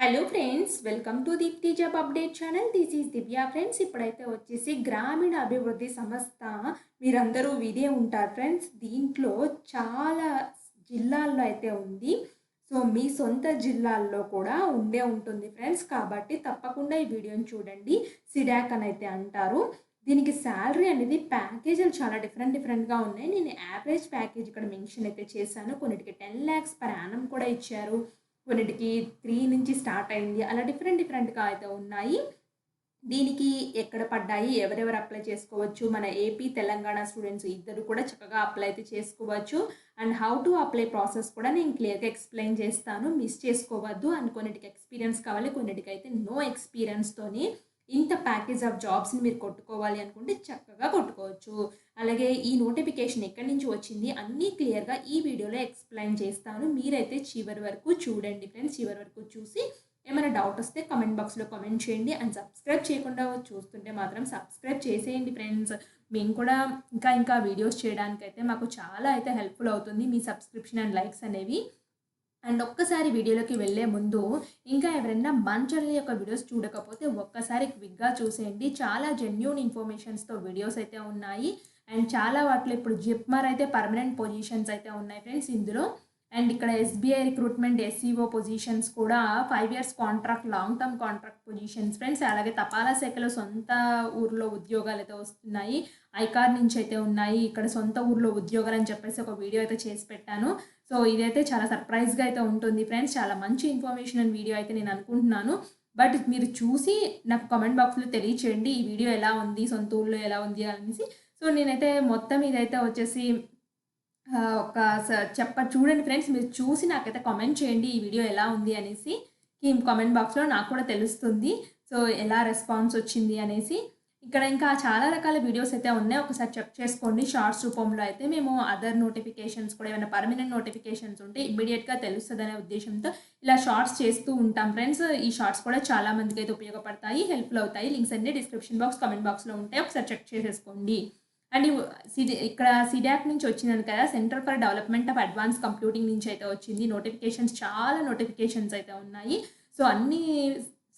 Hello friends, welcome to Deepti job update channel. This is Divya friends. ఇప్పుడైతే వచ్చేసి గ్రామీణ అభివృద్ధి సంస్థ మీరందరూ వినే ఉంటారు ఫ్రెండ్స్. దీంట్లో చాలా జిల్లాల్లో అయితే ఉంది. సో మీ సొంత జిల్లాల్లో కూడా ఉండే ఉంటుంది ఫ్రెండ్స్. కాబట్టి తప్పకుండా ఈ వీడియోని చూడండి. సిడాక్ అని అయితే అంటారు. దీనికి శాలరీ అనేది ప్యాకేజీలు చాలా డిఫరెంట్గా ఉన్నాయి. నేను యావరేజ్ ప్యాకేజ్ ఇక్కడ మెన్షన్ అయితే చేశాను. కొన్నిటికి 10 lakhs పర్ యానం కూడా ఇచ్చారు, కొన్నిటికి 3 నుంచి స్టార్ట్ అయింది. అలా డిఫరెంట్గా అయితే ఉన్నాయి. దీనికి ఎక్కడ పడ్డాయి, ఎవరెవరు అప్లై చేసుకోవచ్చు, మన ఏపీ తెలంగాణ స్టూడెంట్స్ ఇద్దరు కూడా చక్కగా అప్లై అయితే చేసుకోవచ్చు. And how to apply process కూడా నేను క్లియర్గా ఎక్స్ప్లెయిన్ చేస్తాను. మిస్ చేసుకోవద్దు. అండ్ కొన్నిటికి ఎక్స్పీరియన్స్ కావాలి, కొన్నిటికి అయితే నో ఎక్స్పీరియన్స్తోని ఇంత ప్యాకేజ్ ఆఫ్ జాబ్స్ని మీరు కొట్టుకోవాలి అనుకుంటే చక్కగా కొట్టుకోవచ్చు. అలాగే ఈ నోటిఫికేషన్ ఎక్కడి నుంచి వచ్చింది అన్నీ క్లియర్గా ఈ వీడియోలో ఎక్స్ప్లెయిన్ చేస్తాను. మీరైతే చివరి వరకు చూడండి ఫ్రెండ్స్. చివరి వరకు చూసి ఏమైనా డౌట్ వస్తే కమెంట్ బాక్స్లో కమెంట్ చేయండి. అండ్ సబ్స్క్రైబ్ చేయకుండా చూస్తుంటే మాత్రం సబ్స్క్రైబ్ చేసేయండి ఫ్రెండ్స్. మేము కూడా ఇంకా వీడియోస్ చేయడానికైతే మాకు చాలా అయితే హెల్ప్ఫుల్ అవుతుంది మీ సబ్స్క్రిప్షన్ అండ్ లైక్స్ అనేవి. అండ్ ఒక్కసారి వీడియోలోకి వెళ్ళే ముందు ఇంకా ఎవరైనా మన ఛానల్ యొక్క వీడియోస్ చూడకపోతే ఒక్కసారి క్విక్గా చూసేయండి. చాలా జెన్యూన్ ఇన్ఫర్మేషన్స్తో వీడియోస్ అయితే ఉన్నాయి. అండ్ చాలా వాటిలో ఇప్పుడు జిప్మర్ అయితే పర్మనెంట్ పొజిషన్స్ అయితే ఉన్నాయి ఫ్రెండ్స్ ఇందులో. అండ్ ఇక్కడ ఎస్బీఐ రిక్రూట్మెంట్ ఎస్సీఓ పొజిషన్స్ కూడా 5 years contract, long term contract positions friends. అలాగే తపాలా శాఖలో సొంత ఊర్లో ఉద్యోగాలు అయితే వస్తున్నాయి. ఐకార్ నుంచి అయితే ఉన్నాయి. ఇక్కడ సొంత ఊర్లో ఉద్యోగాలు అని చెప్పేసి ఒక వీడియో అయితే చేసి పెట్టాను. సో ఇదైతే చాలా సర్ప్రైజ్గా అయితే ఉంటుంది ఫ్రెండ్స్. చాలా మంచి ఇన్ఫర్మేషన్ అండ్ వీడియో అయితే నేను అనుకుంటున్నాను. బట్ మీరు చూసి నాకు కామెంట్ బాక్స్లో తెలియచేయండి ఈ వీడియో ఎలా ఉంది, సొంత ఊళ్ళో ఎలా ఉంది అనేసి. సో నేనైతే మొత్తం ఇదైతే వచ్చేసి ఒక చూడండి ఫ్రెండ్స్. మీరు చూసి నాకైతే కామెంట్ చేయండి ఈ వీడియో ఎలా ఉంది అనేసి. ఈ కామెంట్ బాక్స్లో నాకు కూడా తెలుస్తుంది సో ఎలా రెస్పాన్స్ వచ్చింది అనేసి. ఇక్కడ ఇంకా చాలా రకాల వీడియోస్ అయితే ఉన్నాయి, ఒకసారి చెక్ చేసుకోండి. షార్ట్స్ రూపంలో అయితే మేము అదర్ నోటిఫికేషన్స్ కూడా ఏమైనా పర్మనెంట్ నోటిఫికేషన్స్ ఉంటే ఇమ్మీడియట్గా తెలుస్తుంది అనే ఉద్దేశంతో ఇలా షార్ట్స్ చేస్తూ ఉంటాం ఫ్రెండ్స్. ఈ షార్ట్స్ కూడా చాలా మందికి అయితే ఉపయోగపడతాయి, హెల్ప్ఫుల్ అవుతాయి. లింక్స్ అన్ని డిస్క్రిప్షన్ బాక్స్, కామెంట్ బాక్స్లో ఉంటాయి, ఒకసారి చెక్ చేసేసుకోండి. అండ్ ఇక్కడ సిడాక్ నుంచి వచ్చిందని కదా, centre for development of advance computing నుంచి అయితే వచ్చింది. నోటిఫికేషన్స్ చాలా నోటిఫికేషన్స్ అయితే ఉన్నాయి. సో అన్ని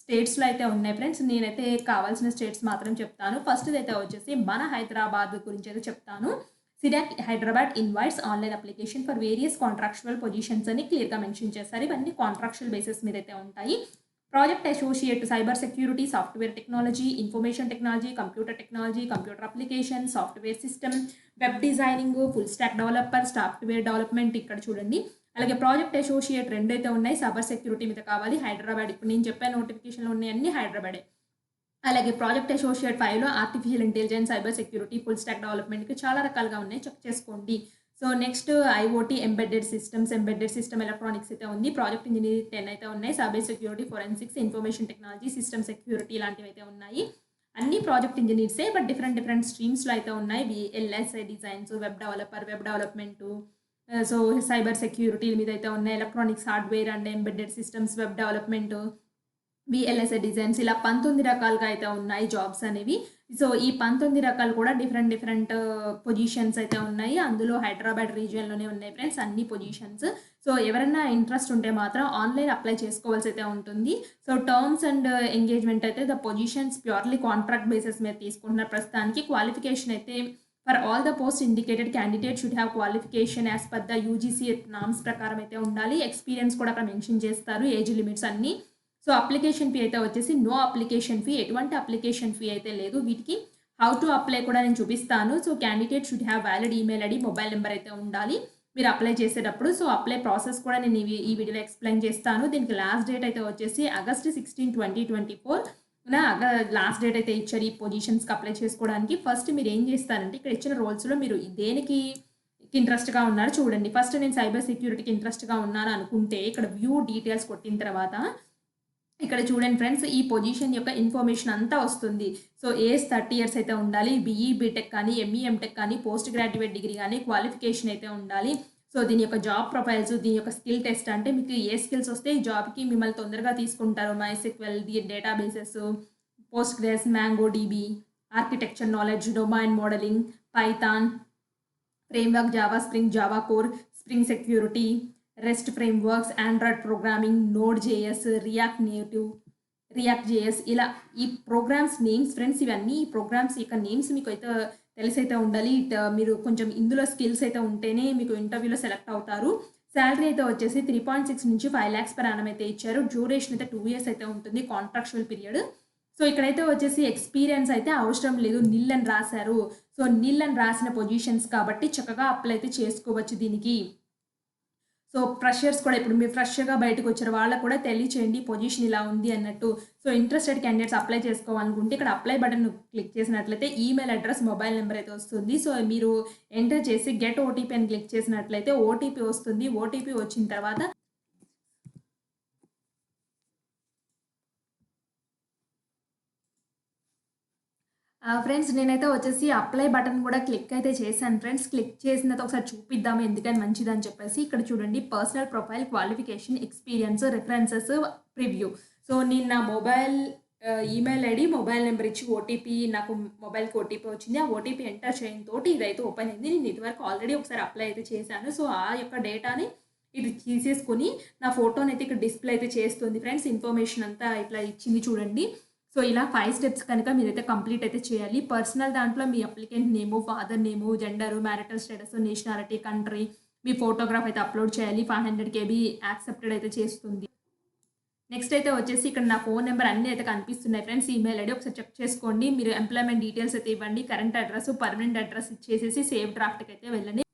స్టేట్స్లో అయితే ఉన్నాయి ఫ్రెండ్స్. నేనైతే కావాల్సిన స్టేట్స్ మాత్రం చెప్తాను. ఫస్ట్ అయితే వచ్చేసి మన హైదరాబాద్ గురించి అయితే చెప్తాను. CDAC Hyderabad invites online application for various contractual positions అని క్లియర్గా మెన్షన్ చేస్తారు. ఇవన్నీ కాంట్రాక్చువల్ బేసిస్ మీద అయితే ఉంటాయి. Project associate, cyber security, software technology, information technology, computer technology, computer application, software system, web designing, full stack developer, software development ఇక్కడ చూడండి. అలాగే ప్రాజెక్ట్ అసోసియేట్ 2 అయితే ఉన్నాయి. సైబర్ సెక్యూరిటీ మీద కావాలి, హైదరాబాద్. ఇప్పుడు నేను చెప్పే నోటిఫికేషన్లో ఉన్నాయి అన్ని హైదరాబాదే. అలాగే ప్రాజెక్ట్ అసోసియేట్ 5లో artificial intelligence, cyber security, full stack డెవలప్మెంట్కి చాలా రకాలుగా ఉన్నాయి, చెక్ చేసుకోండి. So next IoT, embedded system electronics అయితే ఉంది. ప్రాజెక్ట్ ఇంజనీరింగ్ 10 అయితే ఉన్నాయి. Cyber security, forensics, information technology, system security ఇలాంటివి అయితే ఉన్నాయి. అన్ని ప్రాజెక్ట్ ఇంజనీర్సే, బట్ డిఫరెంట్ స్ట్రీమ్స్లో అయితే ఉన్నాయి. VLSI designs, web development, so cyber security మీద అయితే ఉన్నాయి. Electronics, hardware and embedded systems, web development, VLSI designs, ఇలా 19 రకాలుగా అయితే ఉన్నాయి జాబ్స్ అనేవి. సో ఈ 19 రకాలు కూడా డిఫరెంట్ పొజిషన్స్ అయితే ఉన్నాయి. అందులో హైదరాబాద్ రీజియన్లోనే ఉన్నాయి ఫ్రెండ్స్ అన్ని పొజిషన్స్. సో ఎవరైనా ఇంట్రెస్ట్ ఉంటే మాత్రం ఆన్లైన్ అప్లై చేసుకోవాల్సి అయితే ఉంటుంది. సో టర్మ్స్ అండ్ ఎంగేజ్మెంట్ అయితే the positions purely contract basis మీద తీసుకుంటున్నారు ప్రస్తుతానికి. క్వాలిఫికేషన్ అయితే for all the post indicated candidate should have qualification as per the UGC norms ప్రకారం అయితే ఉండాలి. ఎక్స్పీరియన్స్ కూడా అక్కడ మెన్షన్ చేస్తారు, ఏజ్ లిమిట్స్ అన్నీ. సో అప్లికేషన్ ఫీ అయితే వచ్చేసి నో అప్లికేషన్ ఫీ, ఎటువంటి అప్లికేషన్ ఫీ అయితే లేదు. వీటికి హౌ టు అప్లై కూడా నేను చూపిస్తాను. So candidate should have valid email ID, mobile number అయితే ఉండాలి మీరు అప్లై చేసేటప్పుడు. సో అప్లై ప్రాసెస్ కూడా నేను ఈ వీడియోలో ఎక్స్ప్లెయిన్ చేస్తాను. దీనికి లాస్ట్ డేట్ అయితే వచ్చేసి August 16, 2024 లాస్ట్ డేట్ అయితే ఇచ్చారు ఈ పొజిషన్స్కి అప్లై చేసుకోవడానికి. ఫస్ట్ మీరు ఏం చేస్తారంటే ఇక్కడ ఇచ్చిన రోల్స్లో మీరు దేనికి ఇంట్రెస్ట్గా ఉన్నారో చూడండి. ఫస్ట్ నేను సైబర్ సెక్యూరిటీకి ఇంట్రెస్ట్గా ఉన్నాను అనుకుంటే ఇక్కడ వ్యూ డీటెయిల్స్ కొట్టిన తర్వాత ఇక్కడ చూడండి ఫ్రెండ్స్, ఈ పొజిషన్ యొక్క ఇన్ఫర్మేషన్ అంతా వస్తుంది. సో ఏజ్ 30 years అయితే ఉండాలి. బీఈ బీటెక్ కానీ, ఎంఈ ఎంటెక్ కానీ, పోస్ట్ గ్రాడ్యుయేట్ డిగ్రీ కానీ, క్వాలిఫికేషన్ అయితే ఉండాలి. సో దీని యొక్క జాబ్ ప్రొఫైల్స్, దీని యొక్క స్కిల్ టెస్ట్, అంటే మీకు ఏ స్కిల్స్ వస్తే ఈ జాబ్కి మిమ్మల్ని తొందరగా తీసుకుంటారు. MySQL, databases, Postgres, mongo DB, architecture knowledge, domain modelling, Python framework, Java spring, Java core, spring security, rest frameworks, Android programming, node JS, react native, react JS ఇలా ఈ ప్రోగ్రామ్స్ నేమ్స్ ఫ్రెండ్స్ ఇవన్నీ ఈ programmes యొక్క names మీకు అయితే తెలిసైతే ఉండాలి. మీరు కొంచెం ఇందులో స్కిల్స్ అయితే ఉంటేనే మీకు ఇంటర్వ్యూలో సెలెక్ట్ అవుతారు. శాలరీ అయితే వచ్చేసి 3.6 నుంచి 5 lakhs per annum అయితే ఇచ్చారు. డ్యూరేషన్ అయితే 2 years అయితే ఉంటుంది కాంట్రాక్చువల్ పీరియడ్. సో ఇక్కడైతే వచ్చేసి ఎక్స్పీరియన్స్ అయితే అవసరం లేదు, నిల్ అని రాశారు. సో నిల్ అని రాసిన పొజిషన్స్ కాబట్టి చక్కగా అప్లై అయితే చేసుకోవచ్చు దీనికి. సో ఫ్రెషర్స్ కూడా ఇప్పుడు మీరు ఫ్రెష్‌గా బయటకొచ్చారు వాళ్ళకి కూడా తెలియచేయండి పొజిషన్ ఇలా ఉంది అన్నట్టు. సో ఇంట్రెస్టెడ్ క్యాండిడేట్స్ అప్లై చేసుకోవాలనుకుంటే ఇక్కడ అప్లై బటన్ క్లిక్ చేసినట్లయితే ఈమెయిల్ అడ్రెస్, మొబైల్ నెంబర్ అయితే వస్తుంది. సో మీరు ఎంటర్ చేసి గెట్ ఓటీపీ అని క్లిక్ చేసినట్లయితే ఓటీపీ వస్తుంది. ఓటీపీ వచ్చిన తర్వాత ఫ్రెండ్స్ నేనైతే వచ్చేసి అప్లై బటన్ కూడా క్లిక్ అయితే చేశాను ఫ్రెండ్స్. క్లిక్ చేసిన తర్వాత ఒకసారి చూపిద్దాము ఎందుకని మంచిదని చెప్పేసి. ఇక్కడ చూడండి personal profile, qualification, experience, references, preview. So నేను నా mobile email ID, mobile number ఇచ్చి ఓటీపీ నాకు మొబైల్‌కి ఓటీపీ వచ్చింది. ఆ ఓటీపీ ఎంటర్ చేయడం తోటి ఇదైతే ఓపెన్ అయింది. నేను ఇదివరకు ఆల్రెడీ ఒకసారి అప్లై అయితే చేశాను. సో ఆ యొక్క డేటాని ఇది తీసేసుకొని నా ఫోటోనైతే ఇక్కడ డిస్‌ప్లే అయితే చేస్తుంది ఫ్రెండ్స్. ఇన్ఫర్మేషన్ అంతా ఇట్లా ఇచ్చింది చూడండి. సో ఇలా 5 స్టెప్స్ కనుక మీరైతే కంప్లీట్ అయితే చేయాలి. పర్సనల్ దాంట్లో మీ applicant name, father name, gender, marital status, nationality, country, మీ ఫోటోగ్రాఫ్ అయితే అప్లోడ్ చేయాలి. 500 KB యాక్సెప్టెడ్ అయితే చేస్తుంది. నెక్స్ట్ అయితే వచ్చేసి ఇక్కడ నా ఫోన్ నెంబర్ అన్నీ అయితే కనిపిస్తున్నాయి ఫ్రెండ్స్. ఈమెయిల్ ఐడి ఒకసారి చెక్ చేసుకోండి. మీరు ఎంప్లాయ్‌మెంట్ డీటెయిల్స్ అయితే ఇవ్వండి. కరెంట్ అడ్రెస్, పర్మనెంట్ అడ్రెస్ ఇచ్చేసేసి సేవ్ డ్రాఫ్ట్‌కి అయితే వెళ్ళండి.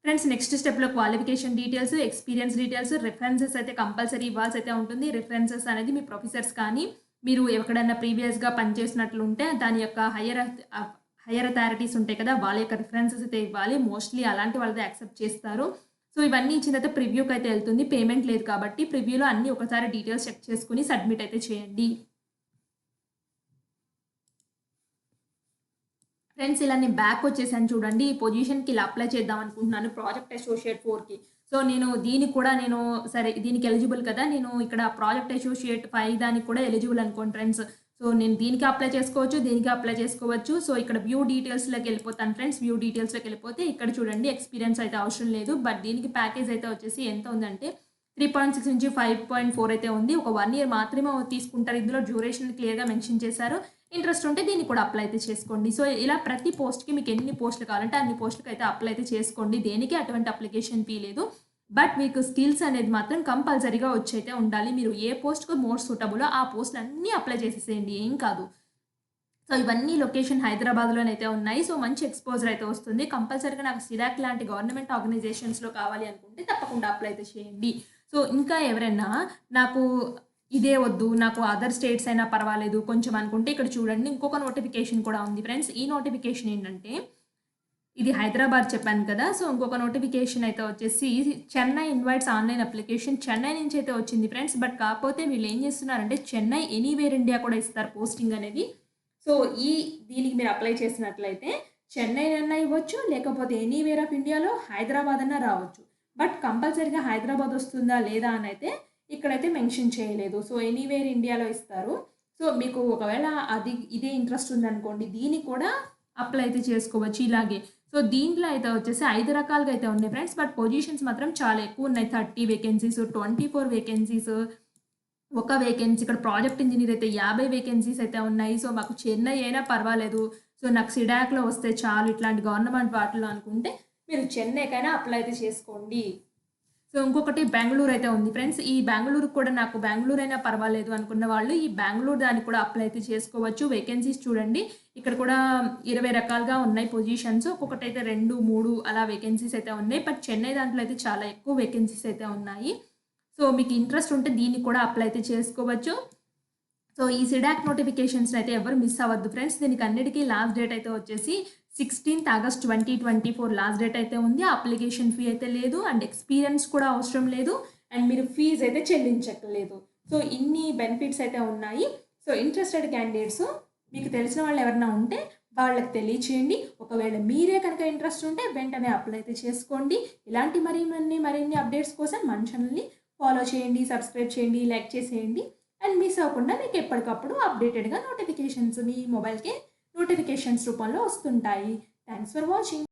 ఫ్రెండ్స్ నెక్స్ట్ స్టెప్‌లో qualification details, experience details, references అయితే కంపల్సరీ ఇవ్వాల్సి అయితే ఉంటుంది. రిఫరెన్సెస్ అనేది మీ ప్రొఫెసర్స్ కానీ మీరు ఎక్కడన్నా ప్రీవియస్‌గా పనిచేసినట్లుంటే దాని యొక్క హైయర్ అథారిటీస్ ఉంటాయి కదా! వాళ్ళ యొక్క రిఫరెన్సెస్ అయితే ఇవ్వాలి. మోస్ట్‌లీ అలాంటి వాళ్ళదే యాక్సెప్ట్ చేస్తారు. సో ఇవన్నీ ఇచ్చిన తర్వాత ప్రివ్యూకి అయితే వెళ్తుంది. పేమెంట్ లేదు కాబట్టి ప్రివ్యూలో అన్నీ ఒకసారి డీటెయిల్స్ చెక్ చేసుకొని సబ్మిట్ అయితే చేయండి. ఫ్రెండ్స్ ఇలా నేను బ్యాక్ వచ్చేసాను చూడండి. ఈ పొజిషన్‌కి ఇలా అప్లై చేద్దాం అనుకుంటున్నాను ప్రాజెక్ట్ అసోసియేట్ 4కి. సో నేను దీనికి కూడా సరే దీనికి ఎలిజిబుల్ కదా! నేను ఇక్కడ ప్రాజెక్ట్ అసోసియేట్ 5 దానికి కూడా ఎలిజిబుల్ అనుకోండి ఫ్రెండ్స్. సో నేను దీనికి అప్లై చేసుకోవచ్చు, దీనికి అప్లై చేసుకోవచ్చు. సో ఇక్కడ వ్యూ డీటెయిల్స్‌లోకి వెళ్ళిపోతాను ఫ్రెండ్స్. వ్యూ డీటెయిల్స్‌లోకి వెళ్ళిపోతే ఇక్కడ చూడండి ఎక్స్పీరియన్స్ అయితే అవసరం లేదు. బట్ దీనికి ప్యాకేజ్ అయితే వచ్చేసి ఎంత ఉందంటే 3.6 నుంచి 5.4 అయితే ఉంది. ఒక 1 year మాత్రమే తీసుకుంటారు. ఇందులో డ్యూరేషన్ క్లియర్‌గా మెన్షన్ చేశారు. ఇంట్రెస్ట్ ఉంటే దీన్ని కూడా అప్లై అయితే చేసుకోండి. సో ఇలా ప్రతి పోస్ట్‌కి మీకు ఎన్ని పోస్టులు కావాలంటే అన్ని పోస్టులకి అయితే అప్లై అయితే చేసుకోండి. దేనికి అటువంటి అప్లికేషన్ ఫీ లేదు. బట్ మీకు స్కిల్స్ అనేది మాత్రం కంపల్సరీగా వచ్చైతే ఉండాలి. మీరు ఏ పోస్ట్‌కి మోర్ సూటబులో ఆ పోస్టులన్నీ అప్లై చేసేసేయండి. ఏం కాదు. సో ఇవన్నీ లొకేషన్ హైదరాబాద్‌లోనైతే ఉన్నాయి. సో మంచి ఎక్స్‌పోజర్ అయితే వస్తుంది. కంపల్సరీగా నాకు సిడాక్ లాంటి గవర్నమెంట్ ఆర్గనైజేషన్స్‌లో కావాలి అనుకుంటే తప్పకుండా అప్లై అయితే చేయండి. సో ఇంకా ఎవరైనా నాకు ఇదే వద్దు, నాకు అదర్ స్టేట్స్ అయినా పర్వాలేదు కొంచెం అనుకుంటే ఇక్కడ చూడండి ఇంకొక నోటిఫికేషన్ కూడా ఉంది ఫ్రెండ్స్. ఈ నోటిఫికేషన్ ఏంటంటే ఇది హైదరాబాద్ చెప్పాను కదా! సో ఇంకొక నోటిఫికేషన్ అయితే వచ్చేసి Chennai invites online application Chennai నుంచి అయితే వచ్చింది ఫ్రెండ్స్. బట్ కాకపోతే వీళ్ళు ఏం చేస్తున్నారంటే చెన్నై ఎనీవేర్ ఇండియా కూడా ఇస్తారు పోస్టింగ్ అనేది. సో దీనికి మీరు అప్లై చేసినట్లయితే చెన్నైనన్నా ఇవ్వచ్చు, లేకపోతే ఎనీవేర్ ఆఫ్ ఇండియాలో హైదరాబాద్ అన్నా రావచ్చు. బట్ కంపల్సరీగా హైదరాబాద్ వస్తుందా లేదా అని అయితే ఇక్కడైతే మెన్షన్ చేయలేదు. సో ఎనీవేర్ ఇండియాలో ఇస్తారు. సో మీకు ఒకవేళ ఇదే ఇంట్రెస్ట్ ఉందనుకోండి దీనికి కూడా అప్లై అయితే చేసుకోవచ్చు ఇలాగే. సో దీంట్లో అయితే వచ్చేసి 5 రకాలుగా అయితే ఉన్నాయి ఫ్రెండ్స్. బట్ పొజిషన్స్ మాత్రం చాలా ఎక్కువ ఉన్నాయి. 30 వేకెన్సీస్, 24 వేకెన్సీస్, ఒక వేకెన్సీ. ఇక్కడ ప్రాజెక్ట్ ఇంజినీర్ అయితే 50 వేకెన్సీస్ అయితే ఉన్నాయి. సో మాకు చెన్నై అయినా పర్వాలేదు. సో నాకు సిడాక్‌లో వస్తే చాలు ఇట్లాంటి గవర్నమెంట్ వాటిల్లో అనుకుంటే మీరు చెన్నైకైనా అప్లై అయితే చేసుకోండి. సో ఇంకొకటి బెంగుళూరు అయితే ఉంది ఫ్రెండ్స్. ఈ బెంగుళూరుకి కూడా నాకు బెంగుళూరు అయినా పర్వాలేదు అనుకున్న వాళ్ళు ఈ బెంగుళూరు దానికి కూడా అప్లై అయితే చేసుకోవచ్చు. వేకెన్సీస్ చూడండి ఇక్కడ కూడా 20 రకాలుగా ఉన్నాయి పొజిషన్స్. ఒక్కొక్కటైతే 2, 3 అలా వేకెన్సీస్ అయితే ఉన్నాయి. బట్ చెన్నై దాంట్లో అయితే చాలా ఎక్కువ వేకెన్సీస్ అయితే ఉన్నాయి. సో మీకు ఇంట్రెస్ట్ ఉంటే దీనికి కూడా అప్లై అయితే చేసుకోవచ్చు. సో ఈ సిడాక్ నోటిఫికేషన్స్ అయితే ఎవరు మిస్ అవ్వద్దు ఫ్రెండ్స్. దీనికి అన్నిటికీ లాస్ట్ డేట్ అయితే వచ్చేసి 16th August 2024 లాస్ట్ డేట్ అయితే ఉంది. అప్లికేషన్ ఫీ అయితే లేదు అండ్ ఎక్స్పీరియన్స్ కూడా అవసరం లేదు అండ్ మీరు ఫీజ్ అయితే చెల్లించక్కర్లేదు. సో ఇన్ని బెనిఫిట్స్ అయితే ఉన్నాయి. సో ఇంట్రెస్టెడ్ క్యాండిడేట్స్ మీకు తెలిసిన వాళ్ళు ఎవరైనా ఉంటే వాళ్ళకి తెలియచేయండి. ఒకవేళ మీరే కనుక ఇంట్రెస్ట్ ఉంటే వెంటనే అప్లై అయితే చేసుకోండి. ఇలాంటి మరిన్ని అప్డేట్స్ కోసం మన ఛానల్ని ఫాలో చేయండి, సబ్స్క్రైబ్ చేయండి, లైక్ చేసేయండి అండ్ మిస్ అవ్వకుండా మీకు ఎప్పటికప్పుడు అప్డేటెడ్గా నోటిఫికేషన్స్ మీ మొబైల్కి నోటిఫికేషన్స్ రూపంలో వస్తుంటాయి. Thanks for watching.